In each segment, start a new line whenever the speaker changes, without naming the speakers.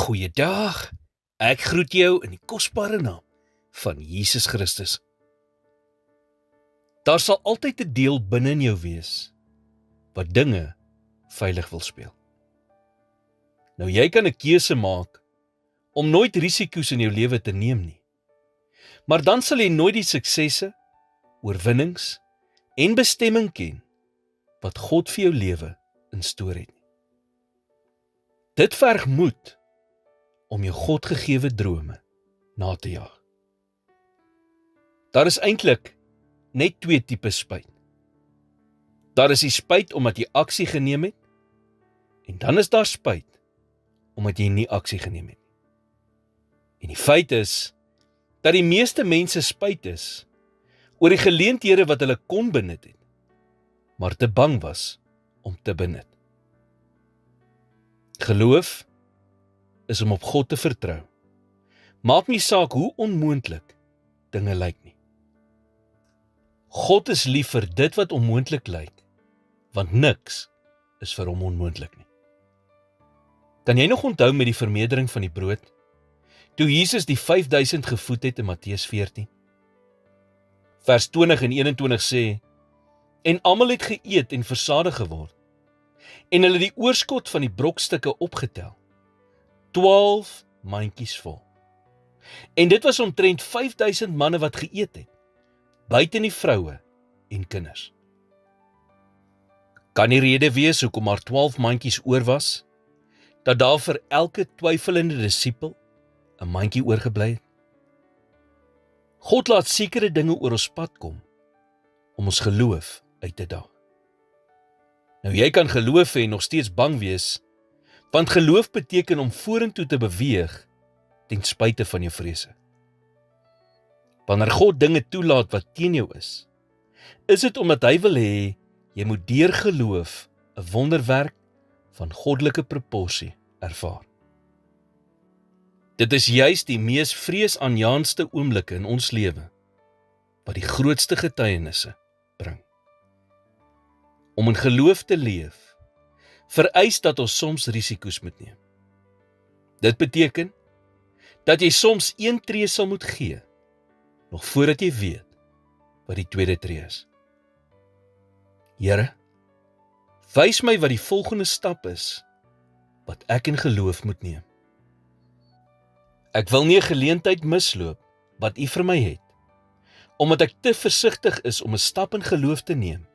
Goeiedag, ek groet jou in die kosbare naam van Jesus Christus. Daar sal altyd 'n deel binne in jou wees, wat dinge veilig wil speel. Nou jy kan 'n keuse maak, om nooit risiko's in jou lewe te neem nie. Maar dan sal jy nooit die suksesse, oorwinnings en bestemming ken, wat God vir jou lewe in store het nie. Dit verg moed, om jou Godgegewe drome na te jaag. Daar is eintlik net 2 tipes spyt. Daar is die spyt omdat jy aksie geneem het, en dan is daar spyt omdat jy nie aksie geneem het nie. En die feit is, dat die meeste mense spyt is oor die geleenthede wat hulle kon benut het, maar te bang was om te benut. Geloof is om op God te vertrou. Maak nie saak hoe onmoontlik dinge lyk nie. God is lief vir dit wat onmoontlik lyk, want niks is vir hom onmoontlik nie. Kan jy nog onthou met die vermeerdering van die brood, toe Jesus die 5000 gevoed het in Matteus 14? Vers 20 en 21 sê, en almal het geëet en versadig geword, en hulle die oorskot van die brokstukke opgetel, 12 mandjies vol. En dit was omtrent 5000 manne wat geëet het, buiten die vroue en kinders. Kan die rede wees hoekom maar 12 mandjies oor was, dat daar vir elke twyfelende disipel 'n mandjie oorgebly het? God laat sekere dinge oor ons pad kom, om ons geloof uit te daag. Nou jy kan geloof hê en nog steeds bang wees, want geloof beteken om vorentoe te beweeg, ten spyte van jou vrese. Wanneer God dinge toelaat wat teen jou is dit omdat hy wil hê, jy moet deur geloof 'n wonderwerk van goddelike proporsie ervaar. Dit is juis die mees vreesaanjaendste oomblikke in ons lewe, wat die grootste getuienisse bring. Om in geloof te leef, vereis dat ons soms risiko's moet neem. Dit beteken, dat jy soms 1 tree sal moet gee, nog voordat jy weet, wat die tweede tree is. Here, wys my wat die volgende stap is, wat ek in geloof moet neem. Ek wil nie 'n geleentheid misloop, wat U vir my het, omdat ek te versigtig is om 'n stap in geloof te neem,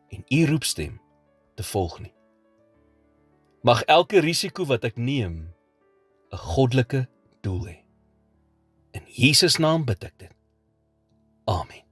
en U roepstem te volg nie. Mag elke risiko wat ek neem, 'n goddelike doel hê. In Jesus naam bid ek dit. Amen.